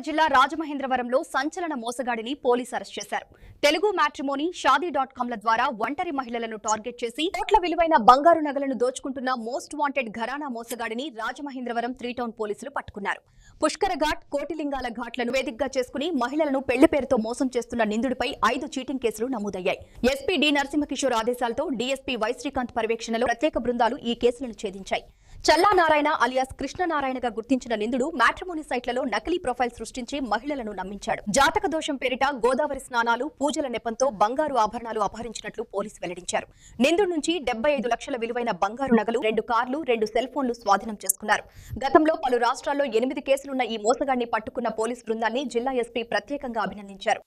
జిల్లా రాజమహేంద్రవరంలో సంచలన మోసగాడిని పోలీసు అరెస్ట్ చేశారు. తెలుగు మ్యాట్రిమోనీ, షాదీ.కామ్ల ద్వారా ఒంటరి మహిళలను టార్గెట్ చేసి కోట్ల విలువైన బంగారు నగలను దోచుకుంటున్న మోస్ట్ వాంటెడ్ ఘరానా మోసగాడిని రాజమహేంద్రవరం 3 టౌన్ పోలీసులు పట్టుకున్నారు. పుష్కర ఘాట్, కోటిలింగాల ఘాట్లను వేదికగా చేసుకుని మహిళలను పెళ్లి పేరుతో మోసం చేస్తున్న నిందితుడిపై 5 చీటింగ్ కేసులు నమోదయ్యాయి. ఎస్పీ డి నరసింహకిషోర్ ఆదేశాలతో డీఎస్పీ వై శ్రీకాంత్ పర్యవేక్షణలో ప్రత్యేక బృందాలు ఈ కేసులను ఛేదించాయి. చల్లా నారాయణ అలియాస్ కృష్ణనారాయణగా గుర్తించిన నిందుడు మ్యాట్రిమోనీ సైట్లలో నకిలీ ప్రొఫైల్ సృష్టించి మహిళలను నమ్మించాడు. జాతక దోషం పేరిట గోదావరి స్నానాలు, పూజల నెపంతో బంగారు ఆభరణాలు అపహరించినట్లు పోలీసు వెల్లడించారు. నిందుడు నుంచి 75 లక్షల విలువైన బంగారు నగలు, 2 కార్లు, 2 సెల్ ఫోన్లు స్వాధీనం చేసుకున్నారు. గతంలో పలు రాష్ట్రాల్లో 8 కేసులున్న ఈ మోసగాడిని పట్టుకున్న పోలీసు బృందాన్ని జిల్లా ఎస్పీ ప్రత్యేకంగా అభినందించారు.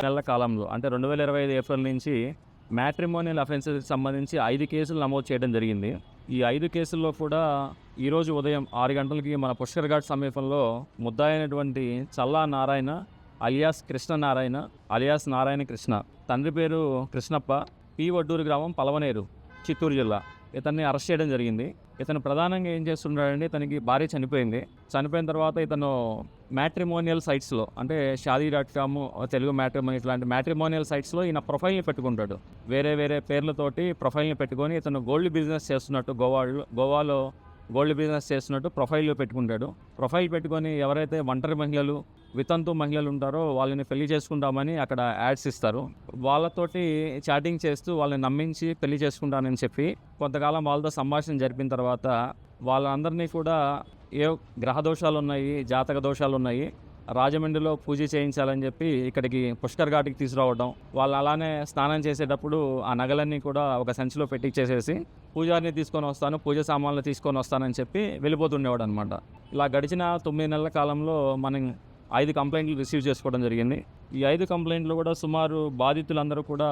నెలల కాలంలో అంటే 2025 ఏప్రిల్ నుంచి మ్యాట్రిమోనియల్ అఫెన్సెస్ సంబంధించి 5 కేసులు నమోదు చేయడం జరిగింది. ఈ 5 కేసుల్లో కూడా ఈరోజు ఉదయం 6 గంటలకి మన పుష్కర్ ఘాట్ సమీపంలో ముద్దాయినటువంటి చల్లా నారాయణ అలియాస్ కృష్ణనారాయణ అలియాస్ నారాయణ కృష్ణ, తండ్రి పేరు కృష్ణప్ప, పి వడ్డూరు గ్రామం, పలవనేరు, చిత్తూరు జిల్లా, ఇతన్ని అరెస్ట్ చేయడం జరిగింది. ఇతను ప్రధానంగా ఏం చేస్తున్నాడంటే, ఇతనికి భార్య చనిపోయింది. చనిపోయిన తర్వాత ఇతను మ్యాట్రిమోనియల్ సైట్స్లో అంటే షాదీ.కామ్, తెలుగు మ్యాట్రిమోనీ ఇట్లాంటి మ్యాట్రిమోనియల్ సైట్స్లో ఈయన ప్రొఫైల్ని పెట్టుకుంటాడు. వేరే వేరే పేర్లతోటి ప్రొఫైల్ని పెట్టుకొని ఇతను గోల్డ్ బిజినెస్ చేస్తున్నట్టు గోవాలో గోల్డ్ బిజినెస్ చేస్తున్నట్టు ప్రొఫైల్ పెట్టుకుంటాడు. ప్రొఫైల్ పెట్టుకొని ఎవరైతే ఒంటరి మహిళలు, వితంతు మహిళలు ఉంటారో వాళ్ళని పెళ్లి చేసుకుంటామని అక్కడ యాడ్స్ ఇస్తారు. వాళ్ళతోటి చాటింగ్ చేస్తూ వాళ్ళని నమ్మించి పెళ్లి చేసుకుంటానని చెప్పి కొంతకాలం వాళ్ళతో సంభాషణ జరిపిన తర్వాత వాళ్ళందరినీ కూడా ఏ గ్రహ దోషాలు ఉన్నాయి, జాతక దోషాలు ఉన్నాయి, రాజమండ్రిలో పూజ చేయించాలని చెప్పి ఇక్కడికి పుష్కర్ ఘాట్కి తీసుకురావడం, వాళ్ళు అలానే స్నానం చేసేటప్పుడు ఆ నగలన్నీ కూడా ఒక సంచిలో పెట్టించేసేసి పూజారిని తీసుకొని వస్తాను, పూజ సామాన్లు తీసుకొని వస్తానని చెప్పి వెళ్ళిపోతుండేవాడు అనమాట. ఇలా గడిచిన 9 నెలల కాలంలో మనం 5 కంప్లైంట్లు రిసీవ్ చేసుకోవడం జరిగింది. ఈ 5 కంప్లైంట్లు కూడా సుమారు బాధితులందరూ కూడా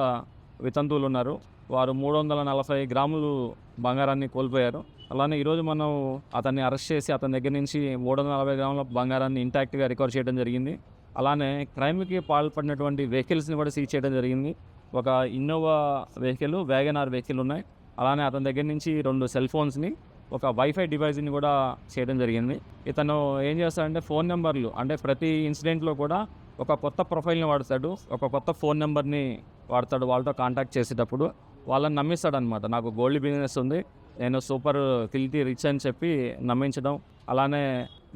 వితంతువులు ఉన్నారు. వారు 340 గ్రాములు బంగారాన్ని కోల్పోయారు. అలానే ఈరోజు మనం అతన్ని అరెస్ట్ చేసి అతని దగ్గర నుంచి 340 గ్రాముల బంగారాన్ని ఇంటాక్ట్గా రికవర్ చేయడం జరిగింది. అలానే క్రైమ్కి పాల్పడినటువంటి వెహికల్స్ని కూడా సీజ్ చేయడం జరిగింది. ఒక ఇన్నోవా వెహికల్, వ్యాగనార్ వెహికల్ ఉన్నాయి. అలానే అతని దగ్గర నుంచి 2 సెల్ ఫోన్స్ని, ఒక వైఫై డివైస్ని కూడా చేయడం జరిగింది. ఇతను ఏం చేస్తాడంటే ఫోన్ నెంబర్లు, అంటే ప్రతి ఇన్సిడెంట్లో కూడా ఒక కొత్త ప్రొఫైల్ని వాడతాడు, ఒక కొత్త ఫోన్ నెంబర్ని వాడతాడు. వాళ్ళతో కాంటాక్ట్ చేసేటప్పుడు వాళ్ళని నమ్మిస్తాడనమాట. నాకు గోల్డ్ బిజినెస్ ఉంది, నేను సూపర్ ఫిల్తీ రిచ్ అని చెప్పి నమ్మించడం. అలానే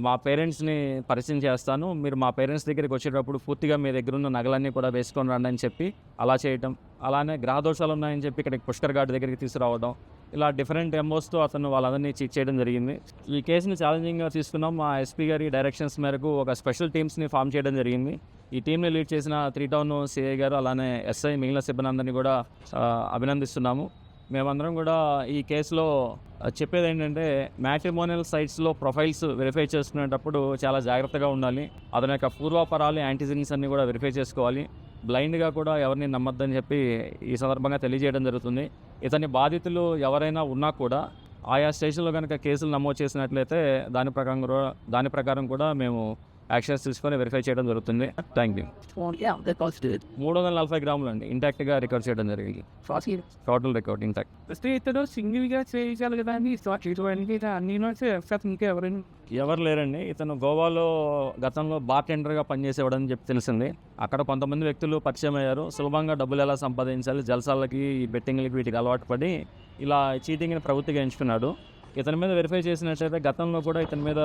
మా పేరెంట్స్ని పరిచయం చేస్తాను, మీరు మా పేరెంట్స్ దగ్గరికి వచ్చేటప్పుడు పూర్తిగా మీ దగ్గర ఉన్న నగలన్నీ కూడా వేసుకొని రండి అని చెప్పి అలా చేయటం. అలానే గ్రహ దోషాలు ఉన్నాయని చెప్పి ఇక్కడికి పుష్కర్ ఘాట్ దగ్గరికి తీసుకురావడం. ఇలా డిఫరెంట్ ఎంఓస్తో అతను వాళ్ళందరినీ చెక్ చేయడం జరిగింది. ఈ కేసుని ఛాలెంజింగ్గా తీసుకున్నాం. మా ఎస్పీ గారి డైరెక్షన్స్ మేరకు ఒక స్పెషల్ టీమ్స్ని ఫామ్ చేయడం జరిగింది. ఈ టీంని లీడ్ చేసిన 3 టౌన్ సిఐ గారు, అలానే ఎస్ఐ, మిగిలిన సిబ్బంది అందరినీ కూడా అభినందిస్తున్నాము. మేమందరం కూడా ఈ కేసులో చెప్పేది ఏంటంటే, మ్యాట్రిమోనియల్ సైట్స్లో ప్రొఫైల్స్ వెరిఫై చేసుకునేటప్పుడు చాలా జాగ్రత్తగా ఉండాలి. అతని యొక్క పూర్వాపరాలు, యాంటీజెన్స్ అన్నీ కూడా వెరిఫై చేసుకోవాలి. బ్లైండ్గా కూడా ఎవరిని నమ్మొద్దని చెప్పి ఈ సందర్భంగా తెలియజేయడం జరుగుతుంది. ఇతని బాధితులు ఎవరైనా ఉన్నా కూడా ఆయా స్టేషన్లో కనుక కేసులు నమోదు చేసినట్లయితే దాని ప్రకారం కూడా మేము యాక్షన్స్ తీసుకొని వెరిఫై చేయడం జరుగుతుంది. Thank you. 340 గ్రాములు అండి ఇంటాక్ట్గా రికవర్ చేయడం జరిగింది. Total recover intact. ఇతను సింగిల్గా చేయాలి కదా అండి, ఇంకా ఎవరు లేరండి. ఇతను గోవాలో గతంలో బార్టెండర్గా పనిచేసేవాడని చెప్పి తెలిసింది. అక్కడ కొంతమంది వ్యక్తులు పరిచయం అయ్యారు. సులభంగా డబ్బులు ఎలా సంపాదించాలి, జల్సాలకి, బెట్టింగ్లకి, వీటికి అలవాటు పడి ఇలా చీటింగ్ని ప్రవృత్తిగా ఎంచుకున్నాడు. ఇతని మీద వెరిఫై చేసినట్లయితే గతంలో కూడా ఇతని మీద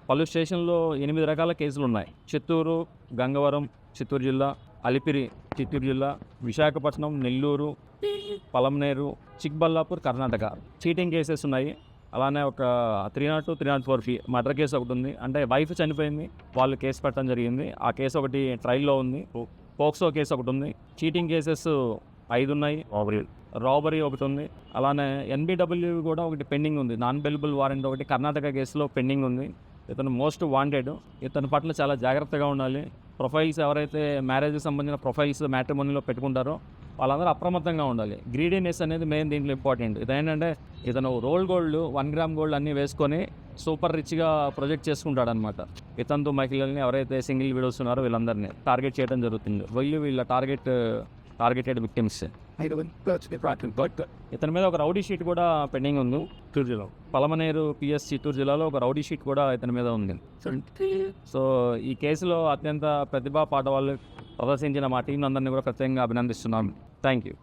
పలు స్టేషన్లో 8 రకాల కేసులు ఉన్నాయి. చిత్తూరు, గంగవరం, చిత్తూరు జిల్లా, అలిపిరి, చిత్తూరు జిల్లా, విశాఖపట్నం, నెల్లూరు, పలమనేరు, చిక్బల్లాపూర్, కర్ణాటక చీటింగ్ కేసెస్ ఉన్నాయి. అలానే ఒక 302, 304 మర్డర్ కేసు ఒకటి ఉంది. అంటే వైఫ్ చనిపోయింది, వాళ్ళు కేసు పెట్టడం జరిగింది. ఆ కేసు ఒకటి ట్రయల్లో ఉంది. పోక్సో కేసు ఒకటి ఉంది. చీటింగ్ కేసెస్ 5 ఉన్నాయి. రాబరీ ఒకటి ఉంది. అలానే NBW కూడా ఒకటి పెండింగ్ ఉంది. నాన్ బెయిలబుల్ వారెంట్ ఒకటి కర్ణాటక కేసులో పెండింగ్ ఉంది. ఇతను మోస్ట్ వాంటెడ్. ఇతని పట్ల చాలా జాగ్రత్తగా ఉండాలి. ప్రొఫైల్స్ ఎవరైతే మ్యారేజ్కి సంబంధించిన ప్రొఫైల్స్ మ్యాట్రిమోనీలో పెట్టుకుంటారో వాళ్ళందరూ అప్రమత్తంగా ఉండాలి. గ్రీడీనెస్ అనేది మెయిన్ దీంట్లో ఇంపార్టెంట్. ఇదేంటంటే ఇతను రోల్ గోల్డ్ 1 గ్రామ్ గోల్డ్ అన్నీ వేసుకొని సూపర్ రిచ్గా ప్రొజెక్ట్ చేసుకుంటాడనమాట. ఇతనితో మహిళల్ని ఎవరైతే సింగిల్ విడోస్ ఉన్నారో వీళ్ళందరినీ టార్గెట్ చేయడం జరుగుతుంది. వీళ్ళ టార్గెటెడ్ విక్టిమ్స్. ఇతని మీద ఒక రౌడీ షీట్ కూడా పెండింగ్ ఉంది. చిత్తూరు జిల్లా పలమనేరు PS చిత్తూరు జిల్లాలో ఒక రౌడీ షీట్ కూడా ఇతని మీద ఉంది. సో ఈ కేసులో అత్యంత ప్రతిభా పాఠవాళ్ళు ప్రదర్శించిన మా టీం అందరినీ కూడా ప్రత్యేకంగా అభినందిస్తున్నాం. Thank you.